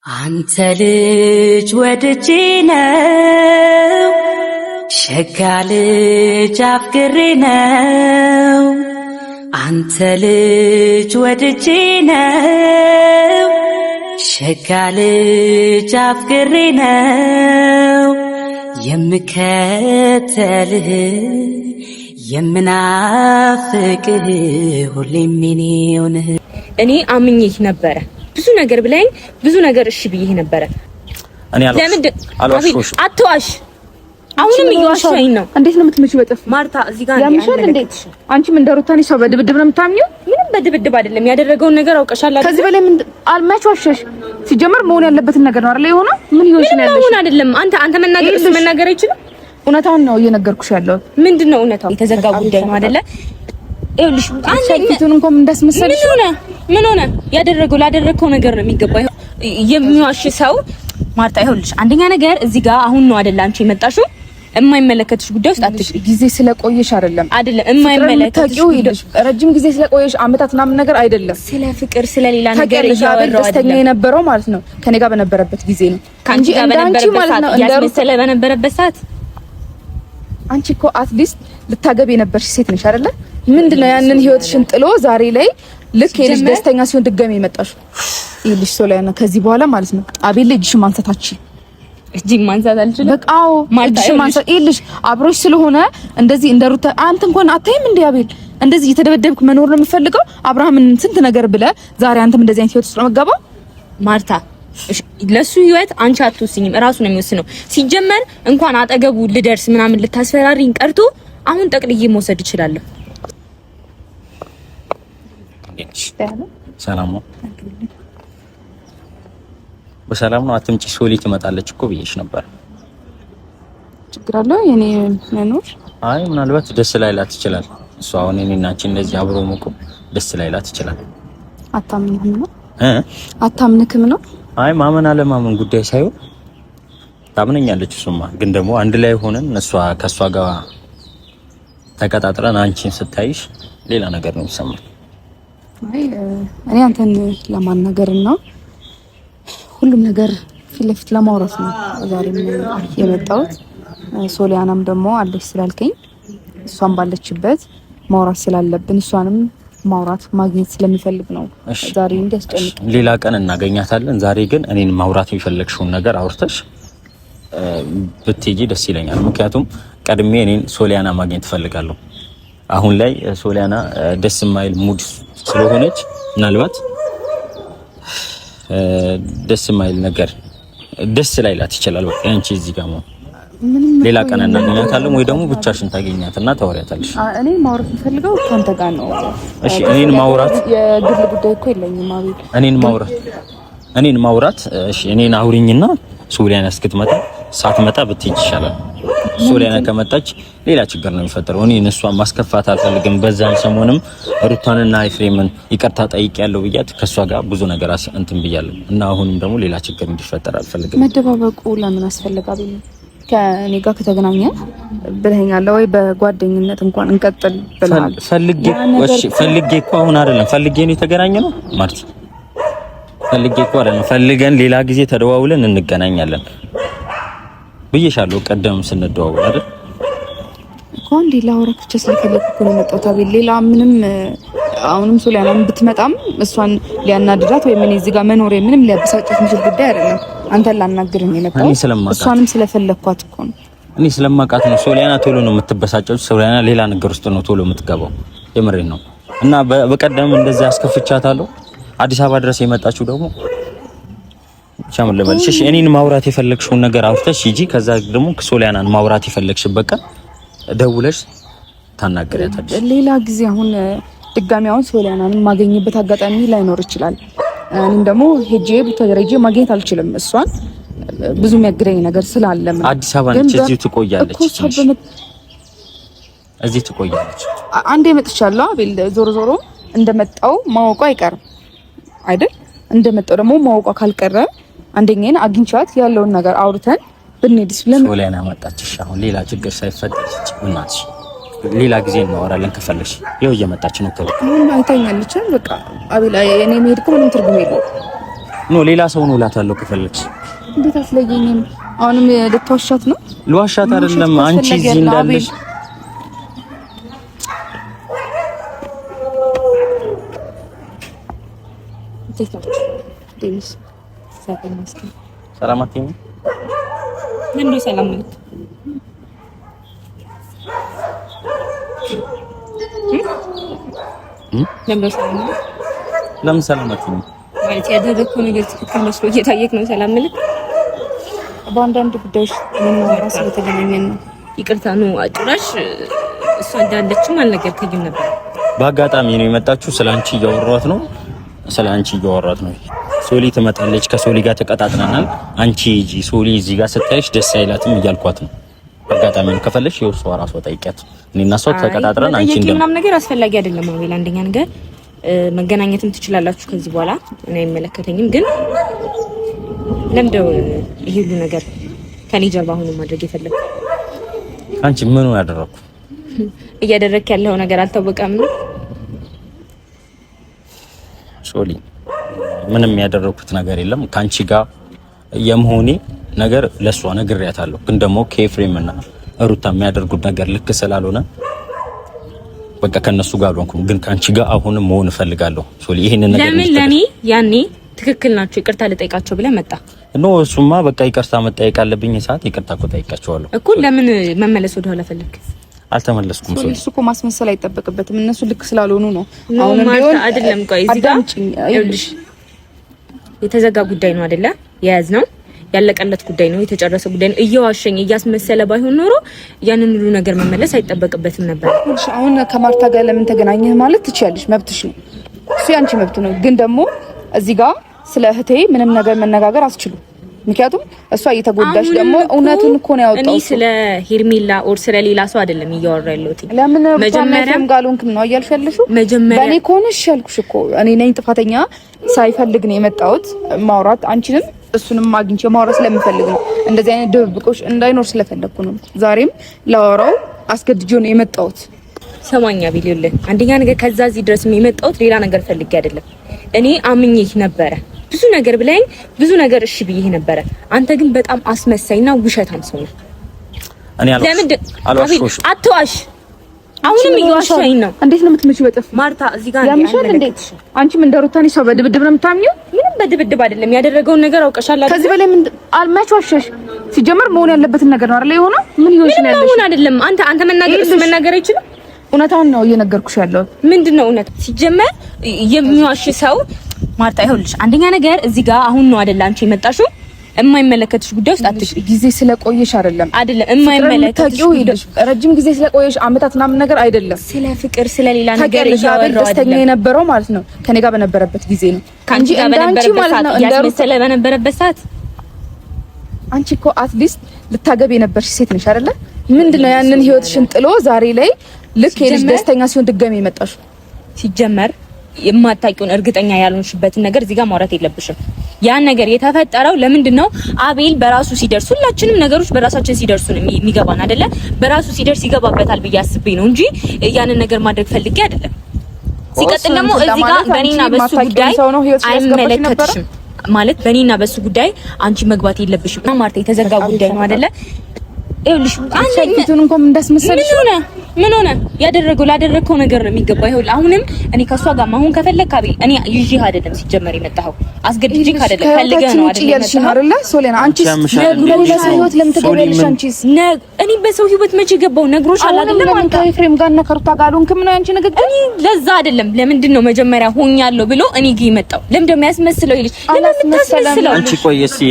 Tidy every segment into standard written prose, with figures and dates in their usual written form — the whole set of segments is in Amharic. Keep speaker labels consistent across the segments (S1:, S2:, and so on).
S1: አንተ ልጅ ወድጄ ነው ሸጋ ልጅ አፍቅሬ ነው። አንተ ልጅ ወድጄ ነው ሸጋ ልጅ አፍቅሬ ነው። የምከተልህ የምናፍቅህ ሁሌም የኔው ነህ።
S2: እኔ አምኜህ ነበረ ብዙ ነገር ብለኝ ብዙ ነገር እሺ ብዬሽ ነበረ።
S3: እኔ አልዋሽሽ።
S2: አትዋሽ። አሁንም እየዋሸኝ ነው።
S4: እንዴት ነው የምትመጪው? በጥፍ
S2: ማርታ እዚህ ጋር
S4: ያምሻል። እንዴት አንቺም እንደሩታኒ ሰው በድብድብ ነው የምታምኚው?
S2: ምንም በድብድብ አይደለም። ያደረገውን ነገር አውቀሻል አይደል?
S4: ከዚህ በላይ ምን አልማችዋሸሽ? ሲጀመር መሆን ያለበትን ነገር ነው አይደል? የሆነው ምን ይሆንሽ ነው ያለሽ?
S2: ምን አይደለም። አንተ መናገር አይችልም።
S4: እውነታውን ነው እየነገርኩሽ ያለው።
S2: ምንድነው እውነታው? የተዘጋ ጉዳይ ነው አይደለ? ይኸውልሽ
S4: አንቺን እንኳን እንዳስመሰልሽ
S2: ምን ሆነ? ላደረገው ነገር ነው የሚገባው። የሚዋሽ ሰው ማርታ፣ ይኸውልሽ አንደኛ ነገር እዚህ ጋር አሁን ነው አይደል አንቺ የመጣሽው? የማይመለከትሽ ጉዳይ ውስጥ አትግቢ።
S4: ጊዜ ስለቆየሽ አይደለም
S2: የማይመለከትሽ
S4: ረጅም ጊዜ ስለቆየሽ አመታት ምናምን ነገር አይደለም።
S2: ስለ ፍቅር ስለሌላ ነገር እያወራሁ
S4: ደስተኛ የነበረው ማለት ነው ከኔ ጋር በነበረበት ጊዜ ነው።
S2: ከአንቺ ጋር በነበረበት ሰዓት
S4: አንቺ እኮ አትሊስት ልታገቢ የነበርሽ ሴት ነሽ አይደለ? ምንድነው ያንን ህይወትሽን ጥሎ ዛሬ ላይ ልክ የልጅ ደስተኛ ሲሆን ድጋሚ የመጣሽው? ይልሽ ሶሊያና ከዚህ በኋላ ማለት ነው አቤል ልጅሽን ማንሳታችን
S2: እጅግ ማንሳት አልችልም።
S4: በቃ ልጅሽን ማንሳት ይልሽ አብሮሽ ስለሆነ እንደዚህ እንደሩታ አንተ እንኳን አታይም እንዴ? አቤል እንደዚህ እየተደበደብክ መኖር ነው የምፈልገው? አብርሃምን ስንት ነገር ብለ ዛሬ አንተም እንደዚህ አይነት ህይወት ውስጥ ነው መጋባ?
S2: ማርታ ለሱ ህይወት አንቺ አትወስኝም፣ እራሱ ነው የሚወስነው። ሲጀመር እንኳን አጠገቡ ልደርስ ምናምን ልታስፈራሪኝ ቀርቶ አሁን ጠቅልዬ መውሰድ እችላለሁ።
S3: ሰላም ነው? በሰላም ነው? አትምጪ ሶሊ ትመጣለች እኮ ብዬሽ ነበር።
S4: ችግር አለው የኔ መኖር?
S3: አይ ምናልባት ደስ ላይላት ይችላል። እሷ አሁን እኔና አንቺ እንደዚህ አብሮ መቆ ደስ ላይላት ይችላል።
S4: አታምንክም ነው? አታምንክም ነው?
S3: አይ ማመን አለማመን ጉዳይ ሳይሆን ታምነኛለች። እሱማ ግን ደግሞ አንድ ላይ ሆነን ከሷ ጋር ተቀጣጥረን አንቺን ስታይሽ ሌላ ነገር ነው የሚሰማው።
S4: አይ እኔ አንተን ለማናገርና ሁሉም ነገር ፊት ለፊት ለማውራት ነው ዛሬም የመጣሁት። ሶሊያናም ደግሞ አለች ስላልከኝ እሷን ባለችበት ማውራት ስላለብን እሷንም ማውራት ማግኘት ስለሚፈልግ ነው ዛሬ እንዲያስጨንቅ።
S3: ሌላ ቀን እናገኛታለን። ዛሬ ግን እኔን ማውራት የሚፈልግሽውን ነገር አውርተሽ ብትሄጂ ደስ ይለኛል። ምክንያቱም ቀድሜ እኔን ሶሊያና ማግኘት እፈልጋለሁ። አሁን ላይ ሶሊያና ደስ የማይል ሙድ ስለሆነች ምናልባት ደስ የማይል ነገር ደስ ላይላት ይችላል። በቃ አንቺ እዚህ ጋር ነው ሌላ ቀን እናገኛታለን ወይ ደግሞ ብቻሽን ታገኛትና ታወሪያታለሽ።
S4: እኔ ማውራት የምፈልገው ካንተ ጋር ነው።
S3: እሺ እኔን ማውራት
S4: የግል ጉዳይ እኮ የለኝም። አቤል
S3: እኔን ማውራት እሺ እኔን አውሪኝና ሶሊያና እስክትመጣ ሳትመጣ ብትሄጂ ይሻላል። ሶሊያና ከመጣች ሌላ ችግር ነው የሚፈጠረው። እኔ እሷን ማስከፋት አልፈልግም። በዛን ሰሞንም ሩታንና ኤፍሬምን ይቅርታ ጠይቄያለሁ ብያት ከሷ ጋር ብዙ ነገር እንትን ብያለሁ እና አሁንም ደግሞ ሌላ ችግር እንዲፈጠር አልፈልግም።
S4: መደባበቁ ለምን አስፈልጋ? አቤል ከኔ ጋር ከተገናኘ ብለኸኛል ወይ በጓደኝነት እንኳን እንቀጥል ብለሃል።
S3: ፈልጌ እኮ አሁን አይደለም ፈልጌ ነው የተገናኘ ነው ማለት ፈልጌ እኮ አይደለም ፈልገን ሌላ ጊዜ ተደዋውለን እንገናኛለን ብዬሻለሁ። ቀደም ስንደዋወል አይደል
S4: እኮ እንዴ ላወራክ ብቻ ስለፈለኩ እኮ ነው የመጣሁት አቤል። ሌላ ምንም አሁንም ሶሊያናም ብትመጣም እሷን ሊያናድዳት ወይ ምን እዚህ ጋር መኖር ምንም ሊያበሳጫት የሚችል ጉዳይ አይደለም። አንተን ላናግርህ ነው የመጣሁት። እሷንም ስለፈለኳት እኮ ነው።
S3: እኔ ስለማውቃት ነው። ሶሊያና ቶሎ ነው የምትበሳጨው። ሶሊያና ሌላ ነገር ውስጥ ነው ቶሎ የምትገባው። የምሬን ነው። እና በቀደም እንደዛ አስከፍቻታለሁ። አዲስ አበባ ድረስ የመጣችው ደግሞ ቻምን ለበልሽ። እሺ እኔን ማውራት የፈለግሽውን ነገር አውርተሽ ሂጂ። ከዛ ደግሞ ሶሊያናን ማውራት የፈለግሽበት ቀን ደውለሽ ታናገሪያታለሽ።
S4: ሌላ ጊዜ አሁን ድጋሚ አሁን ሶሊያናን ማገኝበት አጋጣሚ ላይኖር ይችላል። እኔም ደግሞ ሄጄ ብትደረጂ ማግኘት አልችልም። እሷን ብዙ የሚያግደኝ ነገር ስላለ
S3: አዲስ አበባ ነች። እዚህ ትቆያለች። እዚህ ትቆያለች።
S4: አንዴ መጥቻለሁ አቤል። ዞሮ ዞሮ እንደመጣው ማወቋ አይቀርም አይደል? እንደመጣው ደግሞ ማወቋ ካልቀረ አንደኛዬን አግኝቻት ያለውን ነገር አውርተን ብንሄድስ ብለን
S3: ሶሊያና መጣችሽ። አሁን ሌላ ችግር ሳይፈጠር እናትሽ ሌላ ጊዜ እናወራለን ከፈለሽ። ይኸው እየመጣች ነው።
S4: አይታኛለች። በቃ አቤል እኔ መሄድ እኮ ምንም ትርጉም የለውም።
S3: ነው ሌላ ሰው ነው እላታለሁ ከፈለግሽ።
S4: እንዴት አስለየኝም? አሁንም ልትዋሻት ነው?
S3: ልዋሻት አይደለም አንቺ እዚህ እንዳለሽ ሰላም አትይም?
S2: ለምን ሰላም ማለት
S3: ለምን ሰላም አትይም?
S2: ማለት ያደረኩት ነገር ትክክል መስሎ እየታየክ ነው ሰላም ማለት?
S4: በአንዳንድ ጉዳዮች ምን ነው ስለተገናኘን ነው።
S2: ይቅርታ ነው ጭራሽ እሷ እንዳለችም አልነገርከኝም ነበር።
S3: በአጋጣሚ ነው የመጣችሁ። ስላንቺ እያወራኋት ነው። ሶሊ ትመጣለች። ከሶሊ ጋር ተቀጣጥናናል። አንቺ ሂጂ ሶሊ እዚህ ጋር ስታይሽ ደስ አይላትም እያልኳት ነው። በአጋጣሚ ነው። ከፈለሽ የውሷ ራሷ ጠይቂያት። እኔና እሷ ተቀጣጥረን አንቺ እንደምንም
S2: ነገር አስፈላጊ አይደለም። አቤል አንደኛ ነገር መገናኘትም ትችላላችሁ ከዚህ በኋላ እኔ አይመለከተኝም። ግን ለምደው ይሄ ሁሉ ነገር ከኔ ጀርባ ሆኖ ማድረግ የፈለኩ
S3: አንቺ ምን ነው ያደረኩ?
S2: እያደረክ ያለው ነገር አልታወቀም ነው
S3: ሶሊ? ምንም ያደረኩት ነገር የለም። ካንቺ ጋር የመሆኔ ነገር ለሷ ነግሬያታለሁ። ግን ደግሞ ከኤፍሬም እና ሩታ የሚያደርጉት ነገር ልክ ስላልሆነ በቃ ከነሱ ጋር አልሆንኩም። ግን ካንቺ ጋር አሁንም መሆን እፈልጋለሁ ሶሊ። ይሄንን ነገር
S2: ለምን ለኔ ያኔ ትክክል ናቸው ይቅርታ ልጠይቃቸው ብለህ መጣ
S3: ነው? እሱማ በቃ ይቅርታ መጠየቅ አለብኝ ሰዓት ይቅርታ እኮ ጠይቃቸዋለሁ
S2: እኮ። ለምን መመለስ ወደ ኋላ ፈለክ?
S3: አልተመለስኩም ሶሊ።
S4: እሱ እኮ ማስመሰል አይጠበቅበትም። እነሱ ልክ ስላልሆኑ ነው።
S2: አሁን ቢሆን አይደለም። ቆይ እዚህ ጋር ይኸውልሽ የተዘጋ ጉዳይ ነው አይደለ? የያዝ ነው ያለቀለት ጉዳይ ነው፣ የተጨረሰ ጉዳይ ነው። እየዋሸኝ እያስመሰለ ባይሆን ኖሮ ያንን ሁሉ ነገር መመለስ አይጠበቅበትም ነበር።
S4: እሺ አሁን ከማርታ ጋር ለምን ተገናኘህ ማለት ትችያለሽ፣ መብትሽ ነው። እሱ ያንቺ መብት ነው። ግን ደግሞ እዚህ ጋር ስለ እህቴ ምንም ነገር መነጋገር አስችሉ። ምክንያቱም እሷ እየተጎዳሽ ደግሞ እውነቱን እኮ ነው ያወጣው።
S2: እኔ ስለ ሄርሜላ ኦር ስለ ሌላ ሰው አይደለም እያወራ ያለሁት።
S4: ለምን መጀመሪያም ጋሉንክም ነው እያልሽ ያለሽው?
S2: መጀመሪያ
S4: በእኔ ከሆነ እሺ ያልኩሽ እኮ እኔ ነኝ ጥፋተኛ። ሳይፈልግ ነው የመጣሁት ማውራት፣ አንቺንም እሱንም አግኝቼ ማውራት ስለምፈልግ ነው። እንደዚህ አይነት ድብብቆሽ እንዳይኖር ስለፈለኩ ነው። ዛሬም ላወራው አስገድጆ ነው የመጣሁት።
S2: ሰማኛ ቢልልህ አንደኛ ነገር ከዛ እዚህ ድረስ የመጣሁት ሌላ ነገር ፈልጌ አይደለም። እኔ አምኜህ ነበረ ብዙ ነገር ብለኝ ብዙ ነገር እሺ ብዬሽ ነበረ። አንተ ግን በጣም አስመሳይና ውሸታም ሰው ነህ።
S3: እኔ አልዋሽሽ።
S2: አትዋሽ። አሁንም እየዋሸኝ ነው።
S4: እንዴት ነው የምትመጪው? በጥፍ
S2: ማርታ እዚህ ጋር
S4: ያምሻል። እንዴት አንቺም እንደሩታኒ ሰው በድብድብ ነው የምታምኚው?
S2: ምንም በድብድብ አይደለም። ያደረገውን ነገር አውቀሻል አይደል?
S4: ከዚህ በላይ ምን አልማችዋሸሽ? ሲጀመር መሆን ያለበትን ነገር ነው አይደል? የሆነ ምን ይሆንሽ ነው ያለሽ?
S2: ምን አይደለም። አንተ መናገር እሱ መናገር አይችልም።
S4: እውነታውን ነው እየነገርኩሽ ያለው።
S2: ምንድነው እውነት? ሲጀመር የሚዋሽ ሰው ማርታ ይኸውልሽ፣ አንደኛ ነገር እዚህ ጋር አሁን ነው አይደል አንቺ የመጣሽው? የማይመለከትሽ ጉዳይ ውስጥ አትሽሪ።
S4: ጊዜ ስለቆየሽ አይደለም
S2: የማይመለከትሽ
S4: ረጅም ጊዜ ስለቆየሽ አመታት ምናምን ነገር አይደለም።
S2: ስለ ፍቅር ስለ ሌላ ነገር
S4: ያወራው ደስተኛ የነበረው ማለት ነው ከኔ ጋር በነበረበት ጊዜ ነው።
S2: ካንቺ ጋር በነበረበት ሰዓት ያስመሰለ በነበረበት ሰዓት
S4: አንቺ እኮ አትሊስት ልታገቢ የነበርሽ ሴት ነሽ አይደለ? ምንድነው ያንን ህይወትሽን ጥሎ ዛሬ ላይ ልክ የልጅ ደስተኛ ሲሆን ድጋሚ የመጣሽ?
S2: ሲጀመር የማታውቂውን እርግጠኛ ያልሆንሽበትን ነገር እዚህ ጋር ማውራት የለብሽም። ያን ነገር የተፈጠረው ለምንድን ነው? አቤል በራሱ ሲደርስ፣ ሁላችንም ነገሮች በራሳችን ሲደርሱ ነው የሚገባን አይደለ? በራሱ ሲደርስ ይገባበታል ብዬ አስቤ ነው እንጂ ያንን ነገር ማድረግ ፈልጌ አይደለም። ሲቀጥል ደግሞ እዚህ ጋር በእኔና በሱ ጉዳይ አይመለከትሽም ማለት በእኔና በሱ ጉዳይ አንቺ መግባት የለብሽም። ማርታ የተዘጋ ጉዳይ ነው አይደለ? ይኸውልሽ
S4: አንቺን እንኳን እንዳስመሰልሽ
S2: ምን ሆነ? ላደረገው ነገር ነው የሚገባው። ይኸውልህ አሁንም እኔ ከሷ ጋር ማሁን ከፈለክ አቤል እኔ ይዤህ አይደለም ሲጀመር የመጣኸው አስገድጄህ አይደለም ፈልገህ ነው
S4: አይደለ? ሶሊያና አንቺስ ለሌላ ሰው ህይወት ለምን ትገቢያለሽ? አንቺስ
S2: እኔ በሰው ህይወት መቼ ገባው? ነግሮሻል አይደለም? አንተ
S4: ኤፍሬም ጋር እና ከሩታ ጋር አልሆንክም ነው ያንቺ ንግግር?
S2: እኔ ለዛ አይደለም። ለምንድን ነው መጀመሪያ ሆኛለሁ ብሎ እኔ ጋር የመጣው? ለምን ደግሞ ያስመስለው ይልሽ? ለምን ታስመስለው?
S3: አንቺ ቆይ እስኪ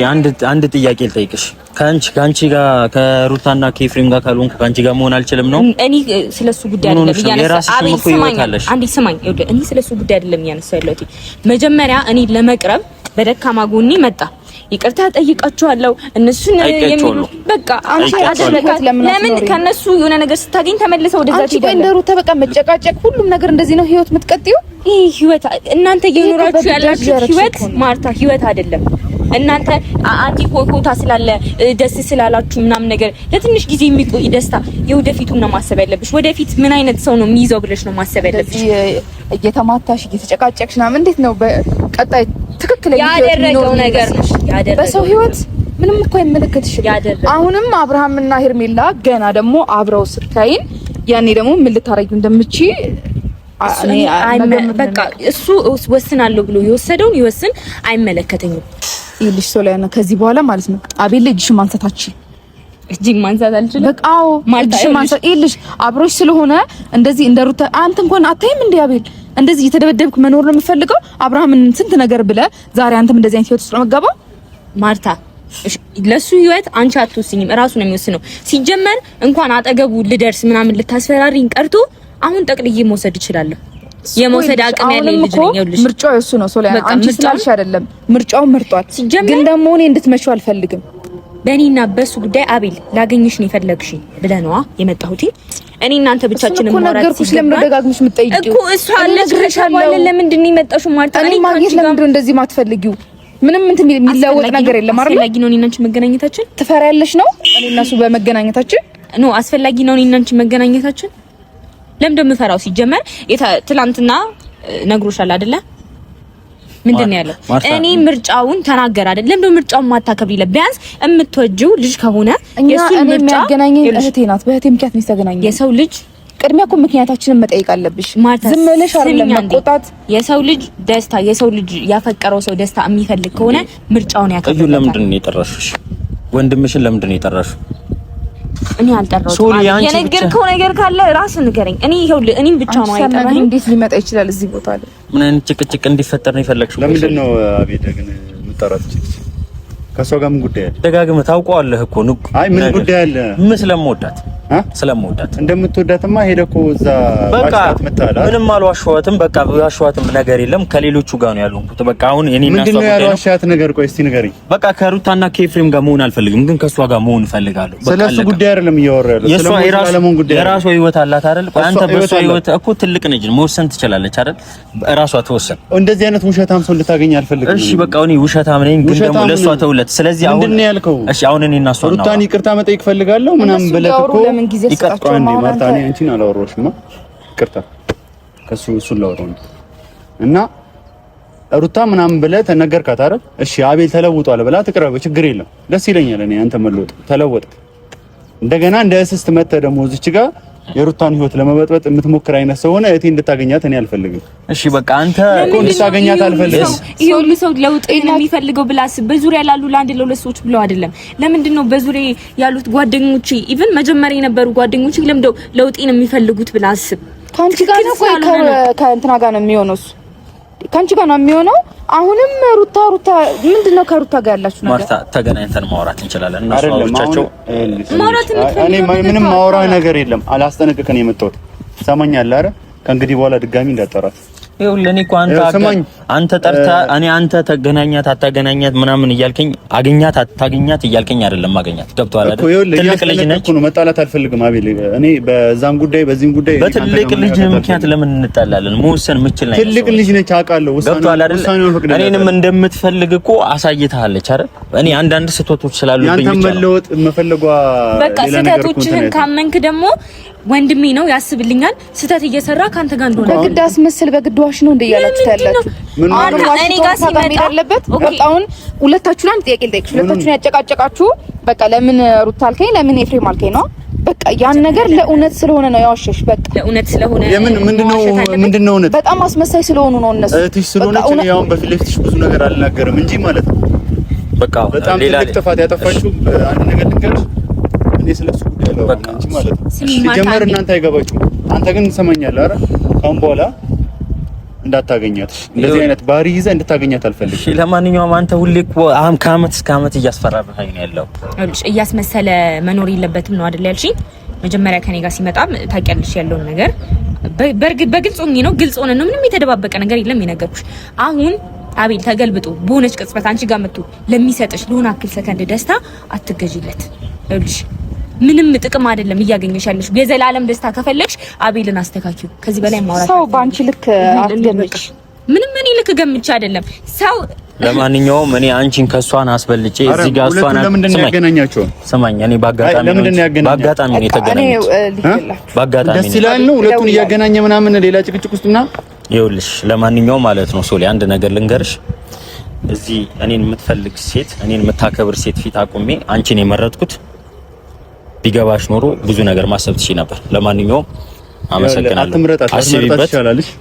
S3: አንድ ጥያቄ ልጠይቅሽ። ከአንቺ ጋር ከሩታና ከኤፍሬም ጋር ካልሆንኩ ከአንቺ ጋር መሆን አልችልም ነው?
S2: እኔ ስለሱ ጉዳይ አይደለም ያነሳው። አቤል ስማኝ፣ አንዴ ስማኝ። እኔ ስለሱ ጉዳይ አይደለም ያነሳው ያለሁት። መጀመሪያ እኔ ለመቅረብ በደካማ ጎኔ መጣ። ይቅርታ ጠይቃቸዋለሁ እነሱን የሚሉ በቃ አንቺ አደረጋት። ለምን ከነሱ የሆነ ነገር ስታገኝ ተመልሰው ወደዛ ትሄዳለህ? አንቺ እንደሩታ በቃ መጨቃጨቅ፣ ሁሉም ነገር እንደዚህ ነው ህይወት የምትቀጥዩ? ይሄ ህይወት እናንተ እየኖራችሁ ያላችሁ ህይወት ማርታ ህይወት አይደለም። እናንተ አንቺ ኮታ ስላለ ደስ ስላላችሁ ምናምን ነገር ለትንሽ ጊዜ የሚቆይ ደስታ የወደፊቱን ነው ማሰብ ያለብሽ። ወደፊት ምን አይነት ሰው ነው የሚይዘው ብለሽ ነው ማሰብ ያለብሽ።
S4: እየተማታሽ እየተጨቃጨቅሽ ምናምን እንዴት ነው በቀጣይ ትክክለኛ
S2: ያደረገው ነገር ነው ያደረገው
S4: በሰው ህይወት ምንም እኮ አይመለከትሽም። አሁንም አብርሃምና ሄርሜላ ገና ደግሞ አብረው ስታይን ያኔ ደግሞ ምን ልታረጊው እንደምትጪ
S2: በቃ እሱ ወስናለሁ ብሎ የወሰደውን ይወስን፣ አይመለከተኝም።
S4: ይልሽ ሶሊያና ከዚህ በኋላ ማለት ነው አቤል ልጅሽ ማንሳታችን
S2: እጅ ማንሳት አልችልም።
S4: በቃ ልጅሽ ማንሳት ይልሽ አብሮሽ ስለሆነ እንደዚህ እንደሩታ አንተ እንኳን አታይም እንዴ አቤል እንደዚህ እየተደበደብክ መኖር ነው የምፈልገው አብርሃምን ስንት ነገር ብለ ዛሬ አንተም እንደዚህ አይነት ህይወት ውስጥ ነው መገባው።
S2: ማርታ ለሱ ህይወት አንቺ አትወስኝም፣ እራሱ ነው የሚወስነው። ሲጀመር እንኳን አጠገቡ ልደርስ ምናምን ልታስፈራሪኝ ቀርቶ አሁን ጠቅልዬ መውሰድ እችላለሁ። የመውሰድ አቅም ያለኝ ልጅ ነኝ። ይኸውልሽ
S4: ምርጫው እሱ ነው ሶሊያና፣ አንቺ ስላልሽ አይደለም ምርጫው መርጧል። ግን ደግሞ እኔ እንድትመጪው አልፈልግም።
S2: በእኔና በሱ ጉዳይ አቤል ላገኝሽ ነው የፈለግሽኝ ብለህ ነዋ የመጣሁት። እኔ እናንተ ብቻችንን ማውራት
S4: ሲል ለምን ደጋግመሽ የምትጠይቂው
S2: እኮ እሱ አለሽሻለሁ። ለምንድን ነው የመጣሽው ማርታ?
S4: እኔ ማግኘት ለምንድን ነው እንደዚህ ማትፈልጊው? ምንም እንትን የሚለወጥ ነገር የለም አይደል?
S2: አስፈላጊ ነው እኔና አንቺ መገናኘታችን።
S4: ትፈሪያለሽ ነው እኔ እና እሱ በመገናኘታችን?
S2: ኖ አስፈላጊ ነው እኔና አንቺ መገናኘታችን። ለምን ደም ፈራው? ሲጀመር ትላንትና ነግሮሻል አይደለ? ምንድነው ያለው? እኔ ምርጫውን ተናገር አይደል? ለምን ምርጫውን ማታከብሪ? ቢያንስ የምትወጂው ልጅ ከሆነ የሱን ምርጫ
S4: የሚያገናኘኝ እህቴ ናት። በእህቴ ምክንያት ነው የተገናኘው።
S2: የሰው ልጅ
S4: ቅድሚያ እኮ ምክንያታችንን መጠየቅ አለብሽ። ዝም ብለሽ አይደለም መቆጣት።
S2: የሰው ልጅ ደስታ፣ የሰው ልጅ ያፈቀረው ሰው ደስታ የሚፈልግ ከሆነ ምርጫውን ያከብራል።
S3: ለምንድን ነው የጠራሽው? ወንድምሽን ለምንድን ነው የጠራሽው?
S2: እኔ አልጠራሁትም። የነገርከው ነገር ካለ ራስ ንገረኝ። እኔ ይኸውልህ እኔም ብቻ ነው አይጠራኝ።
S4: እንዴት ሊመጣ ይችላል እዚህ ቦታ ላይ?
S3: ምን አይነት ጭቅጭቅ እንዲፈጠር ነው የፈለግሽው?
S5: ለምንድን ነው አቤት ግን የምጠራት? ከሷ ጋር ምን ጉዳይ አለ?
S3: ደጋግመህ ታውቀዋለህ እኮ ነው።
S5: አይ ምን ጉዳይ አለ?
S3: ምን ስለምወዳት ስለምወዳት
S5: እንደምትወዳትማ ሄደህ እኮ እዛ ዋሽታት መጣላ።
S3: ምንም አልዋሸኋትም። በቃ ዋሸኋትም ነገር የለም። ከሌሎቹ ጋር ነው ያሉት። በቃ አሁን እኔ እና
S5: ምንድን ነው ያልዋሻት ነገር? ቆይ እስቲ ንገረኝ።
S3: በቃ ከሩታና ከኤፍሬም ጋር መሆን አልፈልግም፣ ግን ከሷ ጋር መሆን እፈልጋለሁ።
S5: ስለሱ ጉዳይ አይደለም እያወራ ያለው፣ ስለሞት ጉዳይ።
S3: የራሷ ህይወት አላት አይደል? አንተ በሷ ህይወት እኮ ትልቅ ነኝ፣ መወሰን ትችላለች አይደል? ራሷ ተወሰን።
S5: እንደዚህ አይነት ውሸታም ሰው ልታገኝ አልፈልግም።
S3: እሺ በቃ እኔ ውሸታም ነኝ፣ ግን ደግሞ ለሷ ተውለት። ስለዚህ አሁን
S5: ምንድን ነው ያልከው?
S3: እሺ አሁን እኔ እና እሷ ነው
S5: ሩታን ይቅርታ መጠየቅ ፈልጋለሁ ምናምን ብለህ እኮ ይቅርታ አንዴ ማርታ፣ እኔ አንቺን አላወራሁሽማ። ይቅርታ ከሱ እሱን ላወራው እና ሩታ ምናምን ብለህ ተነገርካት አይደል? እሺ አቤል ተለውጧል ብላ ትቅረብ፣ ችግር የለም ደስ ይለኛል። እኔ አንተ መለወጥ ተለወጥ እንደገና እንደ እስስት መተህ ደግሞ እዚች ጋር የሩታን ህይወት ለመበጥበጥ የምትሞክር አይነት ሰው ሆነ እህቴ እንድታገኛት እኔ አልፈልግም።
S3: እሺ በቃ አንተ
S5: እኮ እንድታገኛት አልፈልግም።
S2: ይሁን ሰው ለውጥ የሚፈልገው ብላስ በዙሪያ ላሉ ለአንድ ለሁለት ሰዎች ብለው አይደለም። ለምንድን ነው በዙሪያ ያሉት ጓደኞቼ ኢቭን መጀመሪያ የነበሩ ጓደኞቼ ለምንድነው ለውጤን የሚፈልጉት ብላስ?
S4: ካንቺ ጋር ነው ወይ ከእንትና ጋር ነው የሚሆነው? እሱ ካንቺ ጋር ነው የሚሆነው። አሁንም ሩታ ምንድነው ከሩታ ጋር ያላችሁ ነገር?
S3: ማርታ ተገናኝተን ማውራት እንችላለን። እና ሰዎቻቸው
S2: ማውራት
S5: እኔ ምንም ማውራ ነገር የለም። አላስጠነቅቀን የመጣሁት ሰማኛለህ አይደል? ከእንግዲህ በኋላ ድጋሚ እንዳጠራት
S3: ይኸውልህ እኔ እኮ አንተ ጠርተህ እኔ አንተ ተገናኛት አታገናኛት ምናምን እያልከኝ አገኛት አታገኛት እያልከኝ አይደለም ማገኛት። ገብቶሃል አይደል? ትልቅ ልጅ ነች እኮ
S5: መጣላት አልፈልግም አቤል። እኔ በዛም ጉዳይ በዚህም ጉዳይ
S3: በትልቅ ልጅ ምክንያት ለምን እንጣላለን? መወሰን የምችል ነው።
S5: ትልቅ ልጅ ነች አውቃለሁ።
S3: ገብቶሃል አይደል? እኔንም እንደምትፈልግ እኮ አሳይተሃለች አይደል? እኔ አንዳንድ ስህተቶች ስላሉብኝ ብቻ ነው
S5: መለወጥ መፈለጓ።
S2: በቃ ስህተቶችህን ካመንክ ደግሞ ወንድሜ ነው ያስብልኛል። ስህተት እየሰራ ካንተ ጋር እንደሆነ
S4: በግድ አስመስል በግድ ዋሽ ነው እንደያላችሁ ታያላችሁ። እኔ ጋር ሲመጣ ያለበት በቃ አሁን ሁለታችሁን አንድ ጥያቄ ልጠይቅሽ። ሁለታችሁን ያጨቃጨቃችሁ በቃ ለምን ሩታ አልከኝ ለምን ኤፍሬም አልከኝ ነው። በቃ ያን ነገር ለእውነት ስለሆነ ነው ያዋሸሽ። በቃ
S2: ለእውነት ስለሆነ
S5: ምንድነው እውነት?
S4: በጣም አስመሳይ ስለሆኑ ነው እነሱ።
S5: እህትሽ ስለሆነች እኔ ያው በፊት ለፊትሽ ብዙ ነገር አልናገርም እንጂ ማለት ነው።
S3: በቃ
S5: በጣም ትልቅ ጥፋት ያጠፋችሁ አንድ ነገር ልንገርሽ። እኔ ስለሱ ጉዳይ ነው እንጂ ማለት ነው። ሲጀመር እናንተ አይገባችሁም። አንተ ግን ትሰማኛለህ አይደል? ካሁን በኋላ እንዳታገኛት እንደዚህ አይነት ባህሪ ይዘህ እንድታገኛት አልፈልግም።
S3: እሺ ለማንኛውም አንተ ሁሌ እኮ ከአመት እስከ አመት እያስፈራራኸኝ ነው ያለው።
S2: እሺ እያስመሰለ መኖር የለበትም ነው አይደል ያልሽኝ? መጀመሪያ ከኔ ጋር ሲመጣም ታውቂያለሽ ያለውን ነገር በግልጽ ሆኜ ነው። ግልጽ ሆነ ነው። ምንም የተደባበቀ ነገር የለም የነገርኩሽ። አሁን አቤል ተገልብጦ በሆነች ቅጽበት አንቺ ጋር መጥቶ ለሚሰጥሽ ለሆነ አክል ሰከንድ ደስታ አትገዢለት። እልሽ ምንም ጥቅም አይደለም እያገኘሽ ያለሽ። የዘላለም ደስታ ከፈለግሽ አቤልን አስተካኪው። ከዚህ በላይ ማውራት
S4: ሰው ባንቺ ልክ አትገምጪ።
S2: ምንም እኔ ልክ ገምቼ አይደለም ሰው።
S3: ለማንኛውም እኔ አንቺን ከሷን አስበልጬ እዚህ ጋር ሷን
S5: ለምንድን ነው ያገናኛቸው?
S3: ስማኝ እኔ ባጋጣሚ ነው የተገናኘው። ባጋጣሚ
S5: ደስ ይላል ነው ሁለቱን እያገናኘ ምናምን ሌላ ጭቅጭቅ ውስጥና
S3: ይኸውልሽ ለማንኛውም ማለት ነው ሶሊ አንድ ነገር ልንገርሽ። እዚህ እኔን የምትፈልግ ሴት እኔን የምታከብር ሴት ፊት አቁሜ አንቺን የመረጥኩት ቢገባሽ ኖሮ ብዙ ነገር ማሰብ ትችይ ነበር። ለማንኛውም አመሰግናለሁ።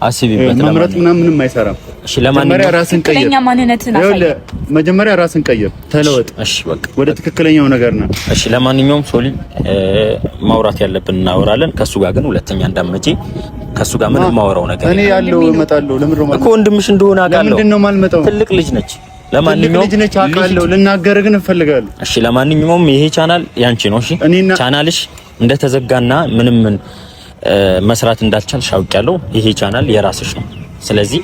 S3: አስቢበት።
S5: መምረጥ ምንም አይሰራም።
S3: እሺ ለማንኛውም
S5: ራስን ቀይር፣ መጀመሪያ ራስን ቀይር፣ ተለወጥ።
S3: እሺ በቃ
S5: ወደ ትክክለኛው ነገር ነው።
S3: እሺ ለማንኛውም ሶሊ ማውራት ያለብን እናወራለን። ከሱ ጋር ግን ሁለተኛ እንዳትመጪ። ከሱ ጋር ምንም ማወራው ነገር
S5: እኔ ያለው እመጣለሁ። ለምን ነው
S3: እኮ ወንድምሽ እንደሆነ አውቃለሁ።
S5: ለምንድን ነው የማልመጣው?
S3: ትልቅ ልጅ ነች። ለማንኛውም
S5: ልጅ ነች አውቃለሁ። ልናገር ግን እፈልጋለሁ።
S3: እሺ ለማንኛውም ይሄ ቻናል ያንቺ ነው። እሺ ቻናልሽ እንደተዘጋና ምንም መስራት እንዳልቻልሽ አውቃለሁ። ይሄ ቻናል የራስሽ ነው። ስለዚህ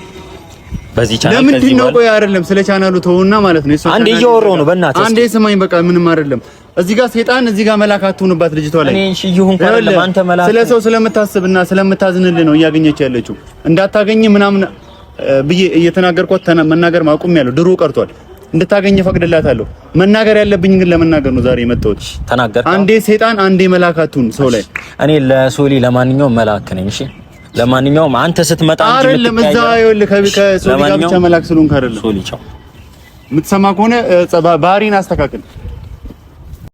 S3: በዚህ ቻናል
S5: ለምንድን ነው ቆይ አይደለም ስለ ቻናሉ ተውና ማለት ነው።
S3: አንዴ እያወራሁ ነው። በእናትህ
S5: አንዴ ስማኝ። በቃ ምንም አይደለም። እዚህ ጋር ሰይጣን እዚህ ጋር መላክ አትሁንባት ልጅቷ ላይ።
S3: እኔ እሺ ይሁን አይደለም። አንተ መላክ
S5: ስለ ሰው ስለምታስብና ስለምታዝንልህ ነው እያገኘች ያለችው። እንዳታገኝ ምናምን ብዬ እየተናገርኳት መናገር ማቆሚያለሁ። ድሮ ቀርቷል። እንድታገኝ ፈቅድላታለሁ። መናገር ያለብኝ ግን ለመናገር ነው ዛሬ የመጣሁት።
S3: ተናገር።
S5: አንዴ ሰይጣን አንዴ መላካቱን ሰው ላይ
S3: እኔ ለሶሊ ለማንኛውም መላክ ነኝ። እሺ ለማንኛውም አንተ ስትመጣ እንጂ
S5: አይደለም እዛ ይኸውልህ ከሶሊ ጋር ብቻ መላክ ስለሆንክ አይደለም።
S3: ሶሊ ቻው።
S5: የምትሰማ ከሆነ ባህሪን አስተካክል።